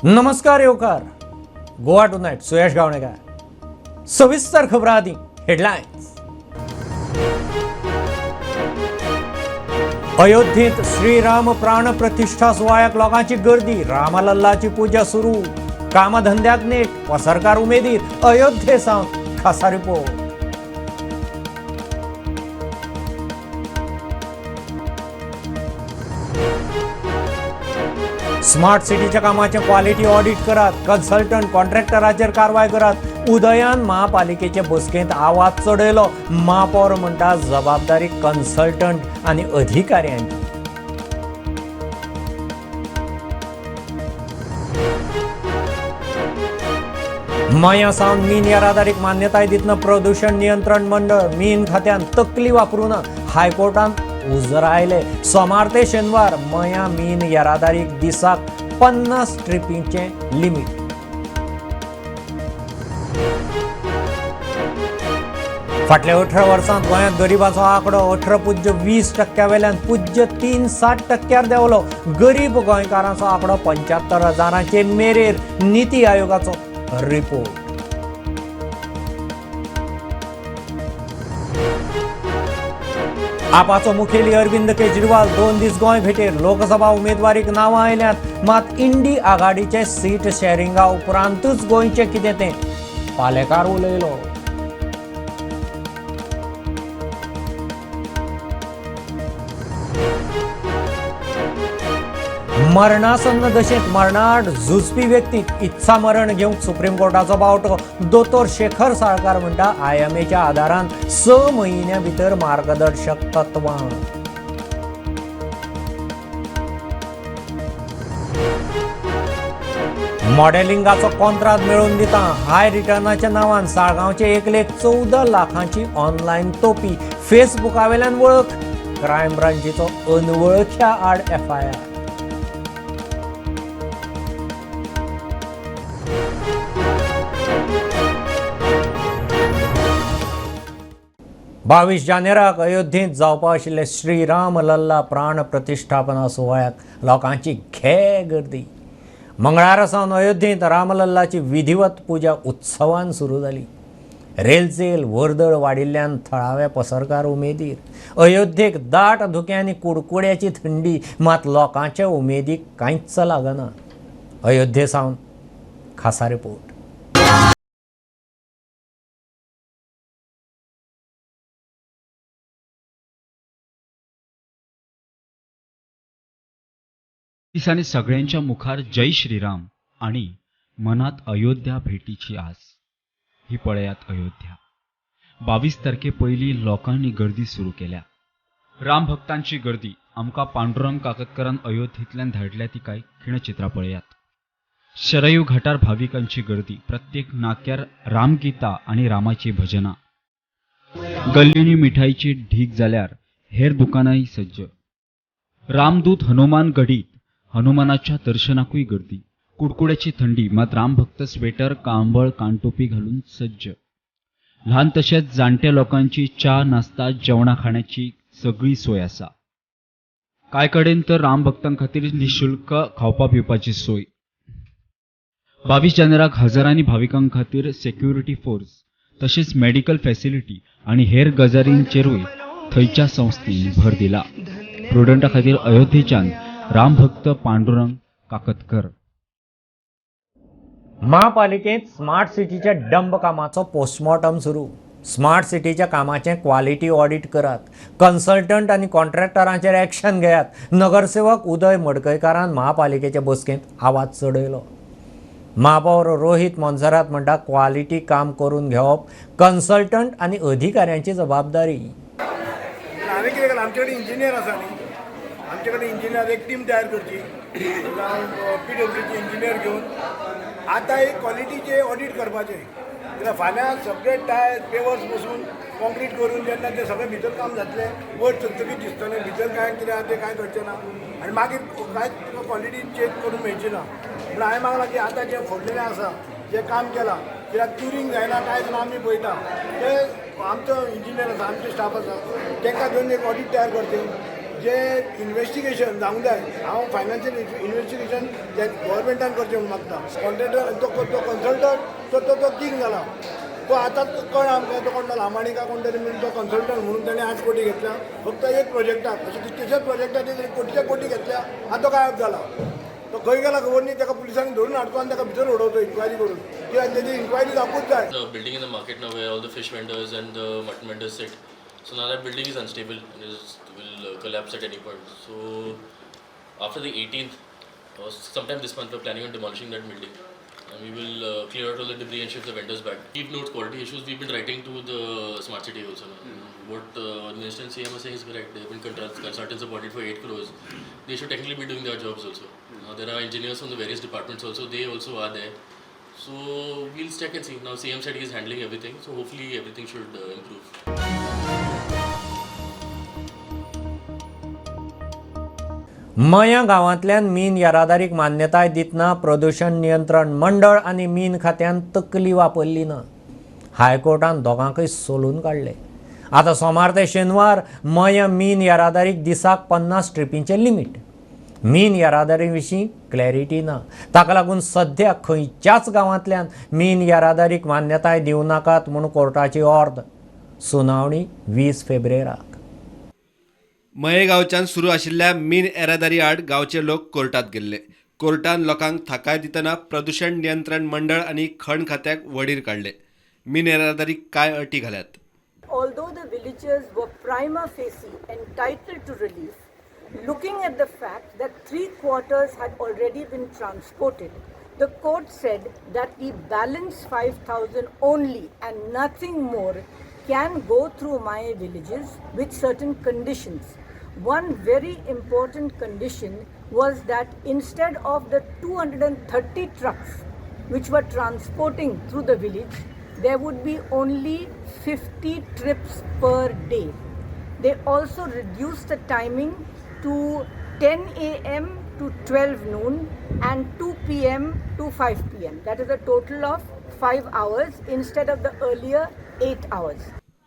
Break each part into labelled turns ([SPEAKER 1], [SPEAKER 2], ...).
[SPEAKER 1] नमस्कार येवकार. गोवा टुनाइट सुयश गावणेकर. सविस्तर खबरां आदी हेडलायन्स. अयोध्येत श्रीराम प्राण प्रतिष्ठा सुवाळ्याक लोकांची गर्दी. रामलल्लाची पूजा सुरू. कामधंद्याक नेट. पसरकार उमेदीर. अयोध्येसावन खासा रिपोर्ट. स्मार्ट सिटीच्या कामाचे क्वालिटी ऑडिट करात. कन्सल्टंट कॉन्ट्रॅक्टराचेर कारवाय करात. उदयान महापालिकेचे बसकेंत आवाज चडयलो. महापौर म्हणटा जबाबदारी कन्सल्टंट आनी अधिकाऱ्यांची. मया सावन मीन येरादारीक मान्यताय दितना प्रदूषण नियंत्रण मंडळ. मीन खात्यान तकली वापरून हायकोर्टान उजर आयले. सोमार ते शेनवार मया मीन येरादारीक दिसाक 50 ट्रिपींचे लिमीट. फाटल्या 18 वर्सांत गोंयांत गरिबांचो आंकडो 18.20% वेल्यान 3.60% देंवलो. गरीब गोंयकारांचो आंकडो 75,000चे मेरेर. नीती आयोगाचो रिपोर्ट. आपाचो मुखेली अरविंद केजरीवाल 2 दीस गोंय भेटेर. लोकसभा उमेदवारीक नांवां आयल्यांत. मात इंडी आघाडीचे सीट शेअरिंगा उपरांतूच गोंयचें कितें तें पालेकार उलयलो. मरणासन्न दशेंत मरणाआड झुजपी व्यक्तीक इत्सा मरण घेवंक सुप्रीम कोर्टाचो बावटो. दोतोर शेखर साळकार म्हणटा IMAच्या आदारान 6 म्हयन्या भितर मार्गदर्शक तत्वां. मॉडेलिंगाचो कॉन्ट्राक्ट मेळोवन दिता. हाय रिटर्नाच्या नांवान साळगांवचे 1,14 लाखांची ऑनलायन तोपी. फेसबुका वेल्यान वळख. क्रायम ब्रांचीचो अनवळख्या आड FIR. बावीस जानेराक अयोध्येंत जावपा आशिल्ले श्रीराम लल्ला प्राण प्रतिष्ठापना सुवाळ्याक लोकांची घे गर्दी. मंगळारा सावन अयोध्येंत रामलल्लाची विधिवत पुजा उत्सवान सुरू जाली. रेलचेल वर्दळ वाडिल्ल्यान थळावे पसरकार उमेदीर. अयोध्येक दाट धुकें आनी कुडकुड्याची थंडी. मात लोकांच्या उमेदीक कांयच लागना. अयोध्ये सावन खासा रिपोर्ट.
[SPEAKER 2] दिसांनी सगळ्यांच्या मुखार जय श्रीराम आणि मनात अयोध्या भेटीची आस. ही पळयात अयोध्या. 22 तारखे पयलीं लोकांनी गर्दी सुरू केल्या. राम भक्तांची गर्दी. आमकां पांडुरंग काकतकरान अयोध्येंतल्यान धाडल्या ती कांय खिणचित्रां पळयात. शरयू घाटार भाविकांची गर्दी. प्रत्येक नाक्यार रामगीता आणि रामाची भजनां. गल्लींनी मिठाईची ढीग जाल्यार हेर दुकानांय सज्ज. रामदूत हनुमान गडीत. हनुमानाच्या दर्शनाकूय गर्दी. कुडकुड्याची थंडी. मात रामभक्त स्वेटर कांबळ कानटोपी घालून सज्ज. ल्हान तशेंच जाणट्या लोकांची च्या नास्ता जेवणा खाण्याची सगळी सोय आसा. कांय कडेन तर रामभक्तां खातीर निशुल्क खावपा पिवपाची सोय. 22 जानेराक हजारांनी भाविकांक खातीर सेक्युरिटी फोर्स तशेंच मेडिकल फॅसिलिटी आणि हेर गजालींचेरूय थंयच्या संस्थेन भर दिला. प्रुडंटा खातीर अयोध्येच्यान रामभक्त पांडुरंग काकतकर.
[SPEAKER 1] महापालिकेंत स्मार्ट सिटीच्या डंब कामाचो पोस्टमॉर्टम सुरू. स्मार्ट सिटीच्या कामाचें क्वालिटी ऑडिट करात. कन्सल्टंट आनी कॉन्ट्रॅक्टरांचेर एक्शन घेयात. नगरसेवक उदय मडकयकारान महापालिकेच्या बसकेंत आवाज चडयलो. महापौर रोहित मोन्सरात म्हणटा क्वालिटी काम करून घेवप कन्सल्टंट आनी अधिकाऱ्यांची जबाबदारी.
[SPEAKER 3] हांवें कितें केलां, आमचे कडेन इंजिनियर आसा न्ही, आमचे कडेन इंजिनियर एक टीम तयार करची. PWCचे इंजिनियर घेवन आतां एक क्वॉलिटीचे ऑडिट करपाचें. कित्याक फाल्यां सगळे टायर पेवर्स बसून कॉन्क्रीट करून जेन्ना ते सगळें भितर काम जातलें वयर चकचकीत दिसतलें. भितर कांय कितें आहा तें कांय करचें ना आनी मागीर कांयच तुका क्वॉलिटी चेक करूंक मेळची ना. पूण हांवें मागलां की आतां जें फोडलेलें आसा, जें काम केलां, कित्याक क्युरींग जायना कांय जावन आमी पळयता तें आमचो इंजिनियर आसा, आमचो स्टाफ आसा, तांकां घेवन एक ऑडिट तयार करचें. जे इन्व्हेस्टिगेशन जावंक जाय हांव फायनान्शियल इन्व्हेस्टिगेशन जे गव्हर्मेंटान करचें म्हूण मागता. कॉन्ट्रॅक्टर तो कन्सल्टंट तो किंग जाला. तो आतां कळ्ळा आमकां तो कोण लांबाणी काय कोण तरी म्हणून तो कन्सल्टंट म्हणून ताणें 8 कोटी घेतल्या फक्त एक प्रोजेक्टाक. अशें कितलेशेच प्रोजेक्टाचेर कोटीचे कोटी घेतल्या आनी तो गायब जाला. तो खंय गेला खबर न्ही. ताका पुलिसांनी धरून हाडतो आनी ताका भितर उडोवचो इन्क्वायरी करून. तेजी इन्क्वायरी जावपूच जाय.
[SPEAKER 4] The building in the market now where all the fish vendors and the mutton vendors sit. So now that building is unstable and will collapse at any point. So after the 18th, or sometime this month, we're planning on demolishing that building. And we will clear out all the debris and shift the vendors back. We've noted quality issues. We've been writing to the smart city also. What Minister and CM are saying is correct. They've been consultants appointed for 8 crores. They should technically be doing their jobs also. There are engineers from the various departments also. They also are there. So we'll check and see. Now CM said he is handling everything. So hopefully everything should improve.
[SPEAKER 1] मया गांवांतल्यान मीन येरादारीक मान्यताय दितना प्रदूषण नियंत्रण मंडळ आनी मीन खात्यान तकली वापरली ना. हायकोर्टान दोगांकय सोलून काडले. आतां सोमार ते शेनवार मया मीन येरादारीक दिसाक 50 ट्रिपींचें लिमीट. मीन येरादारी विशीं क्लॅरिटी ना. ताका लागून सध्या खंयच्याच गांवांतल्यान मीन येरादारीक मान्यताय दिवं नाकात म्हूण कोर्टाची ऑर्द. सुनावणी 20 फेब्रुवाराक.
[SPEAKER 5] मयेगांवच्यान सुरू आशिल्ल्या मीन येरादारी आड गांवचे लोक कोर्टात गेल्ले. कोर्टान लोकांक थाकाय दितना प्रदूषण नियंत्रण मंडळ आनी खण खात्याक वडीर काडले. मीन येरादारीक काय अटी घाल्यात.
[SPEAKER 6] Although the villagers were prima facie entitled to relief, looking at the fact that 3/4 had already been transported, the court said that the balance 5,000 only and nothing more can go through my villages with certain conditions. One very important condition was that instead of the 230 trucks which were transporting through the village, there would be only 50 trips per day. They also reduced the timing to 10 a.m. to 12 noon and 2 p.m. to 5 p.m. That is a total of 5 hours instead of the earlier 8 hours.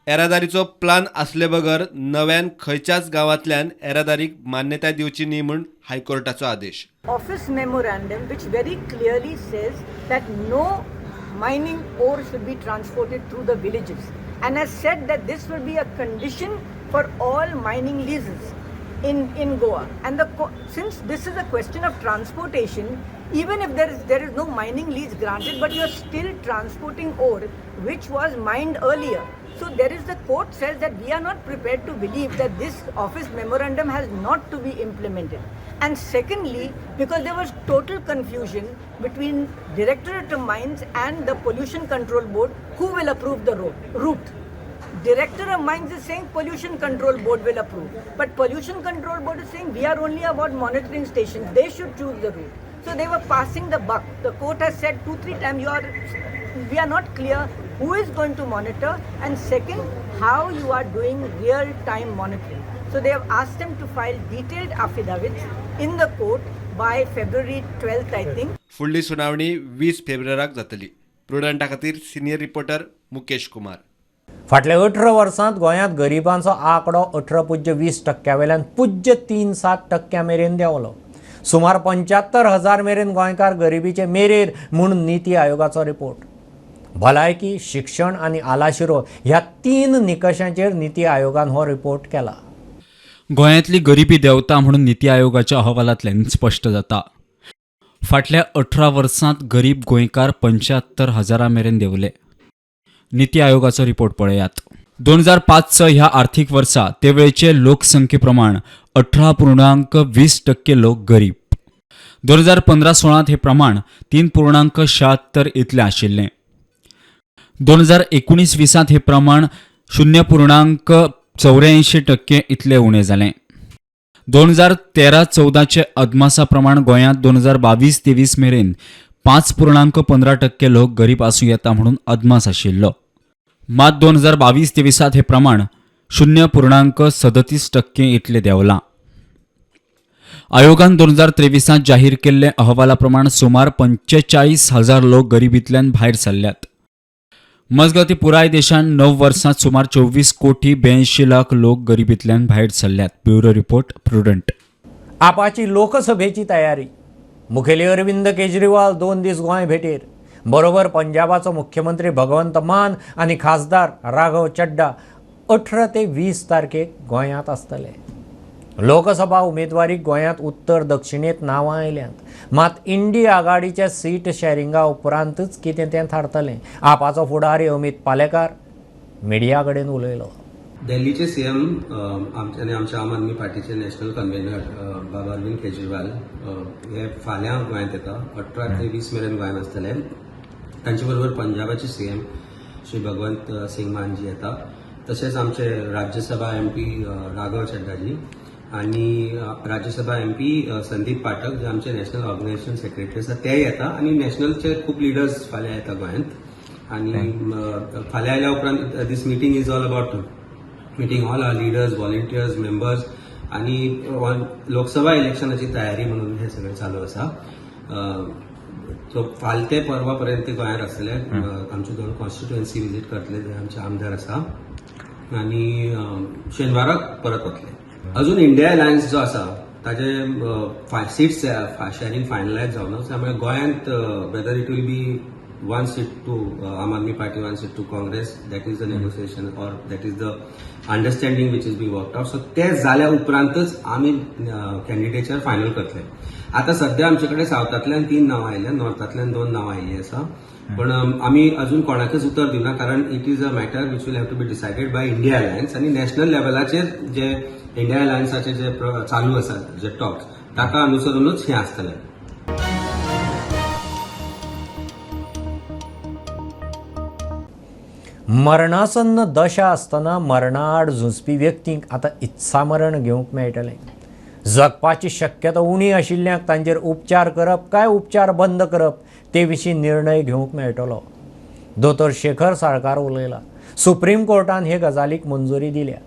[SPEAKER 5] येरादारीचो plan आसले बगर नव्यान खंयच्याच गांवांतल्यान येरादारीक मान्यताय दिवची न्ही म्हूण हायकोर्टाचो आदेश.
[SPEAKER 6] Office memorandum which very clearly says that no mining ore should be transported through the villages and has said that this will be a condition for all mining leases in Goa. And since this is a question of transportation, even if there is no mining lease granted, but you are still transporting ore which was mined earlier. So there is, the court says that we are not prepared to believe that this office memorandum has not to be implemented. And secondly, because there was total confusion between Directorate of Mines and the Pollution Control Board, who will approve the route. Director of Mines is saying Pollution Control Board will approve, but Pollution Control Board is saying we are only about monitoring stations. They should choose the route. So they were passing the buck. The court has said 2-3 times we are not clear who is going to monitor, and second, how you are doing real-time monitoring. So they have asked them to file detailed affidavits in the court by February 12th, I think.
[SPEAKER 5] फुडली सुनावणी 20 फेब्रुवाराक जातली. प्रुडंटा खातीर senior reporter Mukesh Kumar.
[SPEAKER 1] फाटल्या 18 वर्सांत गोंयांत गरिबांचो आंकडो 18.20% वेल्यान 3.7% मेरेन देंवलो. सुमार 75,000 मेरेन गोंयकार गरिबीचे मेरेर म्हूण नीती आयोगाचो रिपोर्ट. भलायकी, शिक्षण आनी आलाशिरो ह्या 3 निकशांचेर नीती आयोगान हो रिपोर्ट केला.
[SPEAKER 2] गोंयांतली गरिबी देंवता म्हणून नीती आयोगाच्या अहवालांतल्यान स्पश्ट जाता. फाटल्या 18 वर्सांत गरीब गोंयकार 75,000 मेरेन देंवले. नीती आयोगाचो रिपोर्ट पळयात. 2005 ह्या आर्थीक वर्सा ते वेळचे लोकसंख्ये प्रमाण 18.20% लोक गरीब. 2015-16 हे प्रमाण 3.76 इतलें आशिल्लें. 2019-20 हे प्रमाण 0.84% इतलें उणें जालें. 2013-14 अदमासा प्रमाण गोंयांत 2022-23 मेरेन 5.15% लोक गरीब आसूं येता म्हणून अदमास आशिल्लो. मात 2022-23 हे प्रमाण 0.37% इतलें देंवलां. आयोगान 2023 जाहीर केल्ले अहवाला प्रमाण सुमार 45,000 लोक गरिबींतल्यान भायर सरल्यात. मजगती पुराय देशान 9 वर्सांत सुमार 24 कोटी 82 लाख लोक गरिबींतल्यान भायर सरल्यात. Bureau report Prudent.
[SPEAKER 1] आपाची लोकसभेची तयारी. मुखेली अरविंद केजरीवाल 2 दीस गोंय भेटेर. बरोबर पंजाबाचो मुख्यमंत्री भगवंत मान आनी खासदार राघव चड्डा 18 ते 20 तारखेक गोंयांत आसतले. लोकसभा उमेदवारीक गोंयांत उत्तर दक्षिणेंत नांवां आयल्यांत. मात इंडिया आघाडीच्या सीट शेअरिंगा उपरांतच कितें तें थारतलें. आपाचो फुडारी अमित पालेकार मिडिया कडेन उलयलो.
[SPEAKER 7] दिल्लीचे सीएम आनी आमच्या आम आदमी पार्टीचे नॅशनल कन्व्हेनर बाबा अरविंद केजरीवाल हे फाल्यां गोंयांत येता. 18 ते 20 मेरेन गोंयांत आसतले. तांचे बरोबर पंजाबाचे सीएम श्री भगवंत सिंग मानजी येता. तशेंच आमचे राज्यसभा MP राघव चड्डाजी आणि राज्यसभा MP संदीप पाठक जे आमचे नॅशनल ऑर्गनायझेशन सेक्रेटरी आसा ते येता आणि नॅशनलचे खूब लिडर्स फाल्यां येता गोंयांत. आणि फाल्यां आयल्या उपरांत दीस meeting is all about meeting all R leaders, volunteers, members आणि लोकसभा इलेक्शनाची तयारी म्हणून हे सगळें चालू आसा. सो फाल्यां ते परवा पर्यंत गोंयांत आसतले. आमचे 2 कॉन्स्टिट्युएन्सी विजीट करतले जे आमचे आमदार आसा आणि शेनवाराक परत वतले. अजून इंडिया अलायन्स जो आसा ताजे सीट्स शेअरिंग फायनलायज जावना. त्यामुळे गोंयांत whether it will be 1 seat to Aam Aadmi party, 1 seat to Congress, that is the negotiation or that is the understanding which is be worked out. So ते जाल्या उपरांतच आमी कॅन्डिडेचर फायनल करतले. आता सध्या आमचे कडेन सावथांतल्यान 3 नांवां आयल्या, नॉर्थांतल्यान 2 नांवां आयिल्लीं आसा. पण आमी अजून कोणाकच उतर दिवना कारण it is a matter which will have to be decided by India alliance. आणि नॅशनल लेवलाचेर जे इंडिया अलायन्साचे जे चालू आसा जे टॉक्स ताका अनुसरूनच हें आसतलें.
[SPEAKER 1] मरणासन्न दशा आसतना मरणा आड झुजपी व्यक्तींक आतां इत्सामरण घेवंक मेळटलें. जगपाची शक्यता उणी आशिल्ल्यांक तांचेर उपचार करप काय उपचार बंद करप ते विशीं निर्णय घेवंक मेळटलो. दोतोर शेखर साळकार उलयला. सुप्रीम कोर्टान हे गजालीक मंजुरी दिल्या.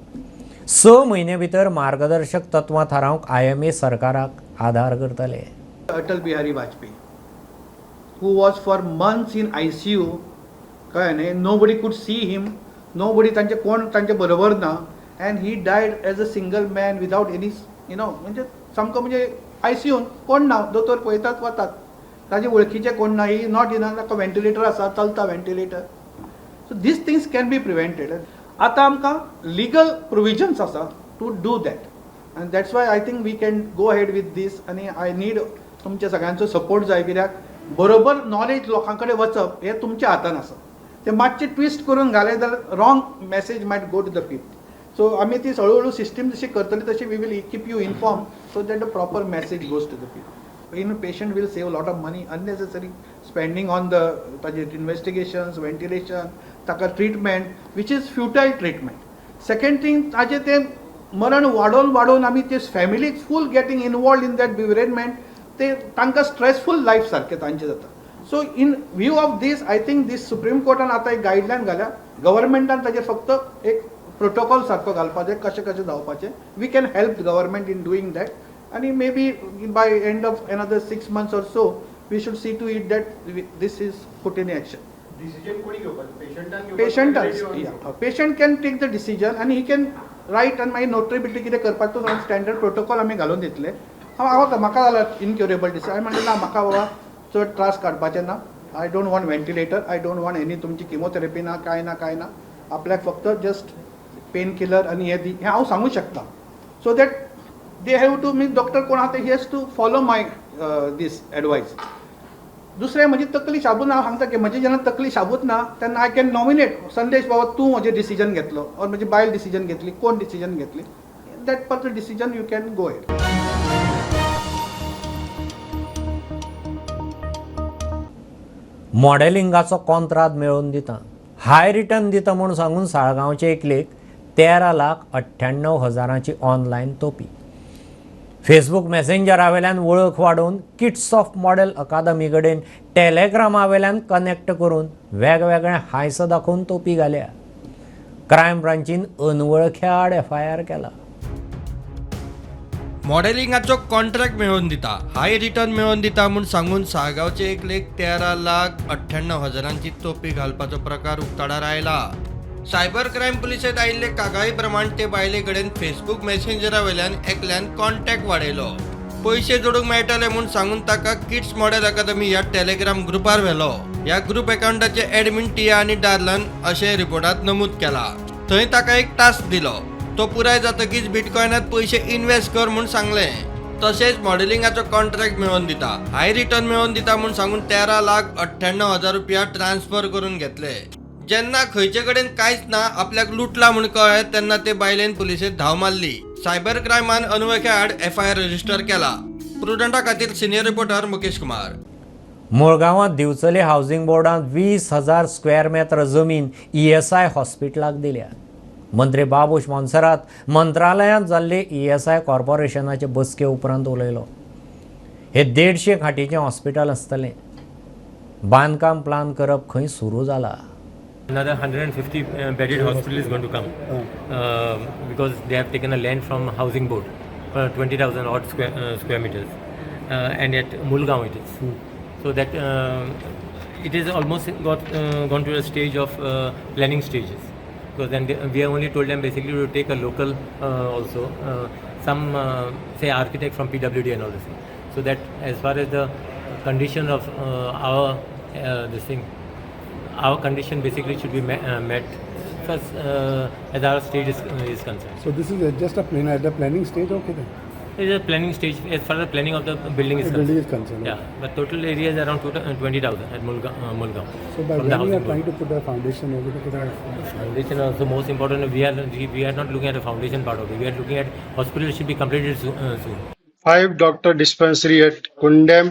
[SPEAKER 1] 6 म्हयने भितर मार्गदर्शक तत्वां थारावंक IMA सरकाराक आधार करतले.
[SPEAKER 8] Atal Bihari Vajpayee, who was for months in ICU, कळ्ळें न्ही, nobody could see him, nobody तांचे बरोबर ना, and he died as a single man without any, म्हणजे सामको म्हणजे ICUन कोण ना, दोतोर पळयतात वतात, ताजे वळखीचे कोण ना, ही नॉट इन ताका व्हेंटिलेटर आसा, चलता ventilator. So these things can be prevented. आतां आमकां लिगल प्रोविजन्स आसा to do that, and that's why I think we can go ahead with this. आणि I need तुमच्या सगळ्यांचो सपोर्ट जाय. कित्याक बरोबर नॉलेज लोकां कडेन वचप हे तुमच्या हातान आसा. ते मातशें ट्विस्ट करून घाले जाल्यार wrong message might go to the people. So आमी ती हळू सिस्टम जशी करतली तशी we will keep you inform so that the proper message goes to the people. Patient will save lot of money unnecessary spending on the ताजे investigations, ventilation, ताका treatment which is futile treatment. Second thing ताजे ते मरण वाडोवन आमी ते फॅमिलीक full getting involved in that bereavement, ते तांकां स्ट्रेसफूल लायफ सारकें तांचें जाता. So in view of this I think this supreme कोर्टान आतां एक गायडलायन घाल्या. गव्हर्मेंटान ताजेर फक्त एक प्रोटोकॉल सारको घालपाचें कशें जावपाचें. We can help government in doing that. आणि may be by end of another 6 months or so we should see to it that this is put in action.
[SPEAKER 3] Decision कोणी घेवपाचो?
[SPEAKER 8] Patient can take the decision आणि he can right आनी मागीर notary बिटरी कितें करपाचो standard protocol आमी घालून दितले. म्हाका जाल्यार इनक्युरेबल डिसीज. हांवें म्हणलें ना, म्हाका बाबा चड त्रास काडपाचें ना. I don't want ventilator, I don't want any तुमची किमोथेरपी ना, कांय ना. आपल्याक फक्त जस्ट पेन किलर आनी हें हांव सांगूं शकता. So that they have to mean doctor कोण आहा ते he has to follow my this advice. दुसरें म्हजी तकली शाबूत हांव सांगता की म्हजी जेन्ना तकली शाबूत ना तेन्ना आय कॅन नॉमिनेट संदेश बाबा तूं म्हजें डिसिजन घेतलो ऑर म्हजी बायल डिसिजन घेतली, कोण डिसिजन घेतली. That particular decision you can go head.
[SPEAKER 1] मॉडेलिंगाचो कॉन्त्राद मेळोवन दिता, हाय रिटर्न दिता म्हूण सांगून साळगांवचे एकलेक 13,98,000ची ऑनलायन तोपी. फेसबूक मॅसेंजरा वयल्यान वळख वाडोवन किट्स ऑफ मॉडेल अकादमी कडेन टॅलेग्रामा वयल्यान कनेक्ट करून वेगवेगळे हायस दाखोवन तोपी घाल्या. क्रायम ब्रांचीन अनवळख्या आड FIR केला.
[SPEAKER 5] मॉडेलिंगाचो कॉन्ट्रॅक्ट मेळोवन दिता, हाय रिटर्न मेळोवन दिता म्हूण सांगून साळगांवचे एक लेख 13,98,000ची तोपी घालपाचो प्रकार उक्ताडार आयला. सायबर क्रायम पुलिशेंत आयिल्ले कागाळी प्रमाण ते बायले कडेन फेसबुक मेसेंजरा वयल्यान एकल्यान कॉन्टॅक्ट वाडयलो. पयशे जोडूंक मेळटले म्हूण सांगून ताका किड्स मॉडेल अकादमी ह्या टेलिग्राम ग्रुपार व्हेलो. ह्या ग्रुप अकाउंटाचे एडमिन टिया आनी डार्लन अशें रिपोर्टांत नमूद केला. थंय ताका एक टास्क दिलो. तो पुराय जातकीच बिटकॉयनात पयशे इन्व्हेस्ट कर म्हूण सांगलें. तशेंच मॉडेलिंगाचो कॉन्ट्रॅक्ट मेळोवन दिता, हाय रिटर्न मेळोवन दिता म्हूण सांगून 13,98,000 रुपया ट्रान्सफर करून घेतले. जेन्ना खंयचे कडेन कांयच ना, आपल्याक लुटला म्हूण कळ्ळें तेन्ना ते बायलेन पुलिशेंत धांव मारली. सायबर क्रायमान अनवळख्या आड FIR रजिस्टर केला. प्रुडंटा खातीर सिनियर रिपोर्टर मुकेश कुमार.
[SPEAKER 1] मुळगांवांत दिवचले हावसिंग बोर्डान 20,000 स्क्वेअर मीटर जमीन ESI हॉस्पिटलाक दिल्या. मंत्री बाबूश मोन्सेरात मंत्रालयांत जाल्ले ESI कॉर्पोरेशनाचे बसके उपरांत उलयलो. हे 150 खाटीचें हॉस्पिटल आसतलें. बांदकाम प्लान करप खंय सुरू जाला.
[SPEAKER 9] Another 150 bedded hospital is going to come because they have taken a land from housing board for 20,000 odd square meters and at Mulgaon it is. So that it is almost gone to a stage of planning stages. Because then we have only told them basically to take a local also some say architect from PWD and all this thing. So that as far as the condition of our condition basically should be met first as our stage is concerned.
[SPEAKER 10] So this is just a at the planning stage, okay then?
[SPEAKER 9] It is a planning stage as far as the planning of the building is
[SPEAKER 10] The
[SPEAKER 9] concerned.
[SPEAKER 10] building is concerned.
[SPEAKER 9] Yeah, but total area is around 20,000 at Mulgaon.
[SPEAKER 10] So by
[SPEAKER 9] from the
[SPEAKER 10] when we
[SPEAKER 9] housing
[SPEAKER 10] are trying
[SPEAKER 9] board.
[SPEAKER 10] to put the foundation, everything to the
[SPEAKER 9] Foundation also most important. We are not looking at the foundation part of it. We are looking at hospital should be completed soon.
[SPEAKER 11] 5 doctor dispensary at Kundem,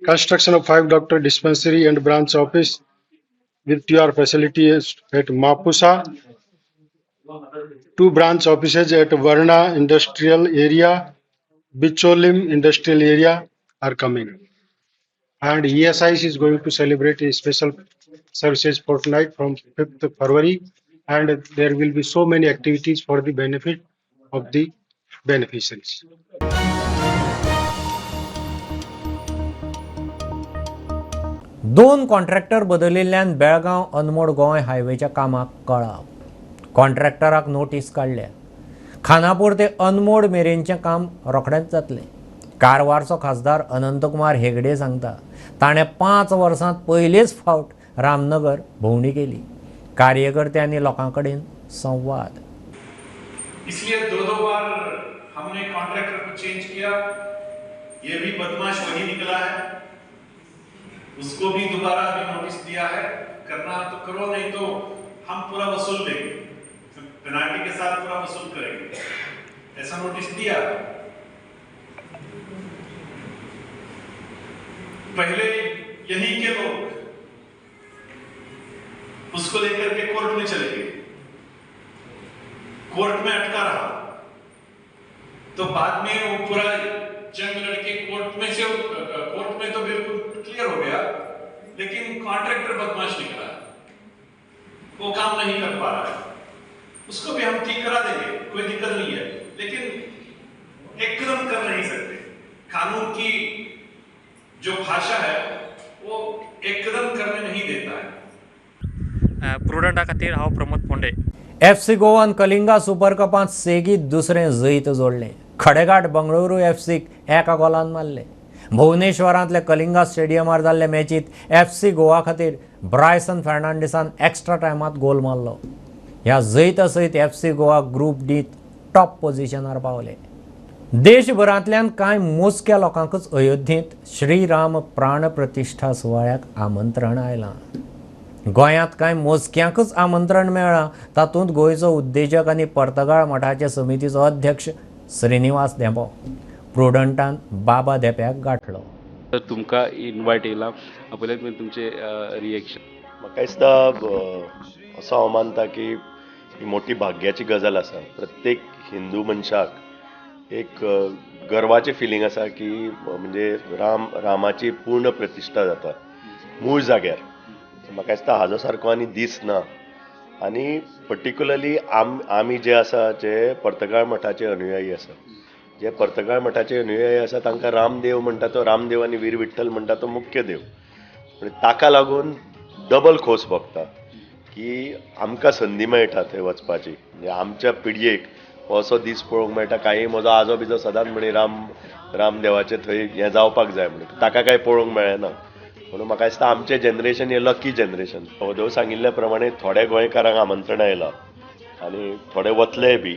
[SPEAKER 11] construction of 5 doctor dispensary and branch office with TR facilities at Mapusa, 2 branch offices at Varna industrial area, Bicholim industrial area are coming. And ESI is going to celebrate a special services fortnight from 5th February, and there will be so many activities for the benefit of the beneficiaries.
[SPEAKER 1] दोन contractor बदलिल्ल्यान Belgaum Anmod Goa हायवेच्या कामाक कळाव. कॉन्ट्रॅक्टराक notice काडल्या. खानापूर ते अनमोड मेरेनचें काम रोखडेंच जातलें. कारवारचो खासदार अनंतकुमार हेगडे सांगता ताणें 5 वर्सांत पयलेच फावट रामनगर भोंवडी केली. कार्यकर्ते आनी लोकां कडेन संवाद.
[SPEAKER 12] इसलिए 2 बार हमने कॉन्ट्रैक्टर को चेंज किया. ये भी बदमाश वही निकला है. उसको भी दोबारा अभी नोटिस दिया है. करना तो करो, नहीं तो हम पूरा वसूल लेंगे, पेनाल्टी के साथ पूरा वसूल करेंगे, ऐसा नोटिस दिया. पहले यहीं के लोग उसको लेकर के कोर्ट में चले गए, कोर्ट में अटका रहा. तो बाद में वो पूरा जंग लड़के कोर्ट में तो बिल्कुल क्लियर हो गया, लेकिन कॉन्ट्रैक्टर बदमाश निकला, वो काम नहीं कर पा रहा है. उसको भी हम ठीक करा देंगे, कोई दिक्कत नहीं है, लेकिन एकदम कर नहीं सकते. कानून की जो भाषा है वो एकदम करने नहीं देता है.
[SPEAKER 9] प्रुडंटा खातीर हांव प्रमोद फोंडे.
[SPEAKER 1] FC गोवान कलिंगा सुपर कपांत सेगीत दुसरें जैत जोडलें. खडेघाट बंगळुरू FCक 1 गोलान मारलें. भुवनेश्वरांतल्या कलिंगा स्टेडियमार जाल्ले मॅचींत FC गोवा खातीर ब्रायसन फर्नांडिसान एक्स्ट्रा टायमात गोल मारलो. ह्या जैता सयत FC गोवा ग्रुप डीत टॉप पोझिशनार पावले. देशभरांतल्यान कांय मोजक्या लोकांकच अयोध्येंत श्रीराम प्राण प्रतिश्ठा सुवाळ्याक आमंत्रण आयलां. गोंयांत कांय मोजक्यांकच आमंत्रण मेळ्ळां. तातूंत गोंयचो उद्देजक आनी पर्तगाळ मठाचे समितीचो अध्यक्ष श्रीनिवास धेंपो. प्रुडंटान बाबा धेंप्याक गाठलो.
[SPEAKER 13] तर तुमकां इन्वायट येयला, पयलें तुमचे रिएक्शन.
[SPEAKER 14] म्हाका दिसता असो हांव मानता की ही मोठी भाग्याची गजाल आसा. प्रत्येक हिंदू मनशाक एक गर्वाचें फिलींग आसा की म्हणजे रामाची पूर्ण प्रतिश्ठा जाता मूळ जाग्यार. म्हाका दिसता हाजो सारको आनी दीस ना. आनी पर्टिक्युलरली आमी जे आसा जे पर्तगाळ मठाचे अनुयायी आसा जे पर्तगाळ मठाचे अनुयायी आसा तांकां रामदेव म्हणटा तो रामदेव आनी वीर विठ्ठल म्हणटा तो मुख्य देव. म्हणजे ताका लागून डबल खोस भोगता की आमकां संदी मेळटा थंय वचपाची. म्हणजे आमच्या पिडयेक हो असो दीस पळोवंक मेळटा. काही म्हजो आजो बिजो सदांच म्हणे रामदेवाचें थंय हें जावपाक जाय म्हणून ताका काय पळोवंक मेळना. म्हणून म्हाका दिसता आमचें जनरेशन हें लकी जनरेशन. देव सांगिल्ल्या प्रमाणे थोड्या गोंयकारांक आमंत्रण आयलां आनी थोडे वतलेय बी.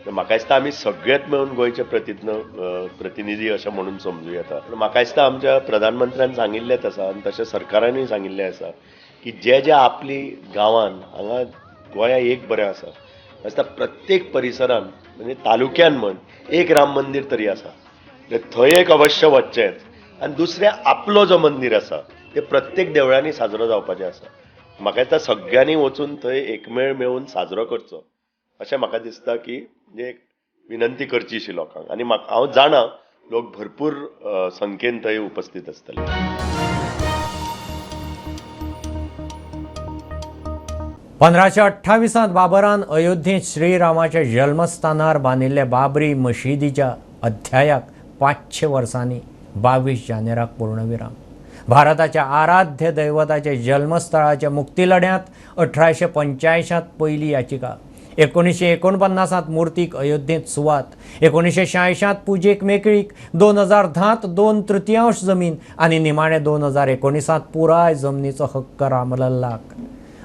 [SPEAKER 14] म्हाका दिसता आमी सगळेच मेळून गोंयचे प्रतिनिधी अशें म्हणून समजूं येता. म्हाका दिसता आमच्या प्रधानमंत्र्यान सांगिल्लेंच आसा आनी तशें सरकारानूय सांगिल्लें आसा की जे आपली गांवांन हांगा गोंया एक बरें आसा. म्हाका दिसता प्रत्येक परिसरान म्हणजे तालुक्यान म्हण एक राम मंदीर तरी आसा. थंय एक अवश्य वचचेंच. आनी दुसरें आपलो जो मंदीर आसा ते प्रत्येक देवळांनी साजरो जावपाचें आसा. म्हाका दिसता सगळ्यांनी वचून थंय एकमेळ मेळून साजरो करचो अशें म्हाका दिसता की म्हणजे एक विनंती करचीशी लोकांक. आनी हांव जाणा लोक भरपूर संख्येन थंय उपस्थित आसतले.
[SPEAKER 1] 1528 बाबरान अयोध्येत श्रीरामाच्या जल्मस्थानार बांदिल्ल्या बाबरी मशिदीच्या अध्यायाक 500 वर्सांनी 22 जानेराक पूर्णविराम. भारताच्या आराध्य दैवताच्या जन्मस्थळाच्या मुक्तीलढ्यात 1885 पहिली याचिका, 1949 मूर्तीक अयोध्येत सुवात, 1986 पुजेक मेकळीक, 2010 2/3 जमीन आणि निमाणे 2019 पुराय जमनीचो हक्क रामलल्लाक.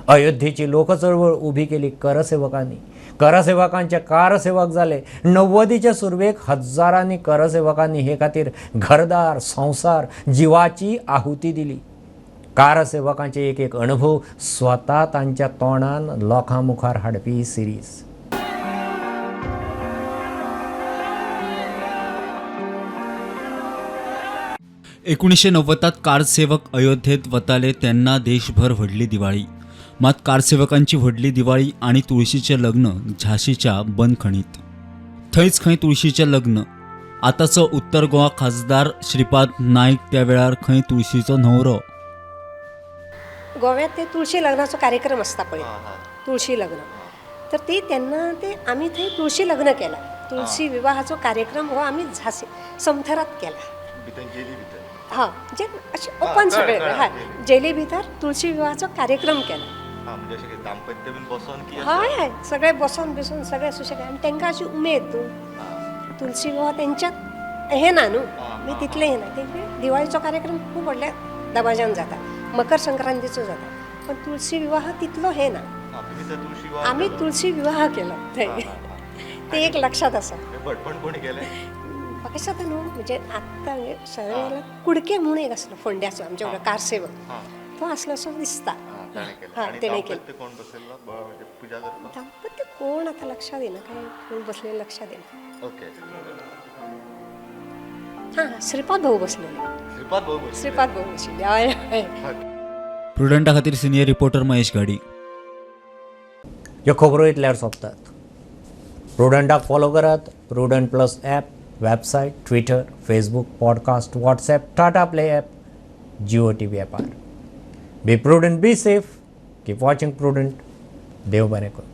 [SPEAKER 1] अयोध्येची लोकचळवळ उभी केली करसेवकांनी. करसेवकांचे कारसेवक झाले. 90च्या सुरवेक हजारांनी करसेवकांनी हे खातीर घरदार संसार जिवाची आहुती दिली. कारसेवकांचे एक एक अनुभव स्वता तांच्या तोंडान लोकां मुखार हाडपी सिरीज.
[SPEAKER 2] एकोणीसशे 90 कारसेवक अयोध्येत वताले तेन्ना देशभर व्हडली दिवाळी. मात कारसेवकांची व्हडली दिवाळी आणि तुळशीचे लग्न झाशीच्या बंदखणीत. थंयच खंय तुळशीचें लग्न. आतांचो उत्तर गोवा खासदार श्रीपाद नाईक त्या वेळार खंय तुळशीचो न्हवरो.
[SPEAKER 15] गोव्यात ते तुळशी लग्नाचो कार्यक्रम असता पळय, तुळशी लग्न. तर ते तेन्ना ते आमी थंय तुळशी लग्न केला. तुळशी विवाहाचो कार्यक्रम हो आमी झाशी समथरात केला. हां, जे अशें ओपन सगळे हां, जेली भितर तुळशी विवाहाचो कार्यक्रम केला. हय हय, सगळे बसून बिसून सगळे सुशेगाद. आनी तांकां अशी उमेद तुळशी विवाह तेंच्यात हें ना न्हू, मी तितलें हें ना. तेंचे दिवाळीचो कार्यक्रम खूब व्हडल्या दबाज्यान जाता, मकर संक्रांतीचो जाता, पण तुळशी विवाह तितलो हें ना. आमी तुळशी विवाह केलो थंय, ते एक लक्षात आसा. म्हाका दिसता न्हू, म्हणजे आत्तां सगळ्याला कुडके म्हणून एक आसलो फोंड्याचो आमच्या वांगडा कारसेवक, तो आसलो असो दिसता. हां, तेणें केलो. दाम्पत्य कोण आतां लक्षात येना, काय कोण बसलेले लक्षात येना. हां, श्रीपाद भाऊ बसलेले. श्रीपाद भाऊ बसलेले. हय हय.
[SPEAKER 2] प्रुडंटा खातीर सिनियर रिपोर्टर महेश गाडी.
[SPEAKER 1] ह्यो खबरो इतल्यार सोंपतात. प्रुडंटाक फॉलो करात. Prudent plus app, website, Twitter, Facebook, podcast, WhatsApp, Tata play app, Jio TV ॲपार. Be Prudent, be safe, keep watching Prudent. देव बरें करूं.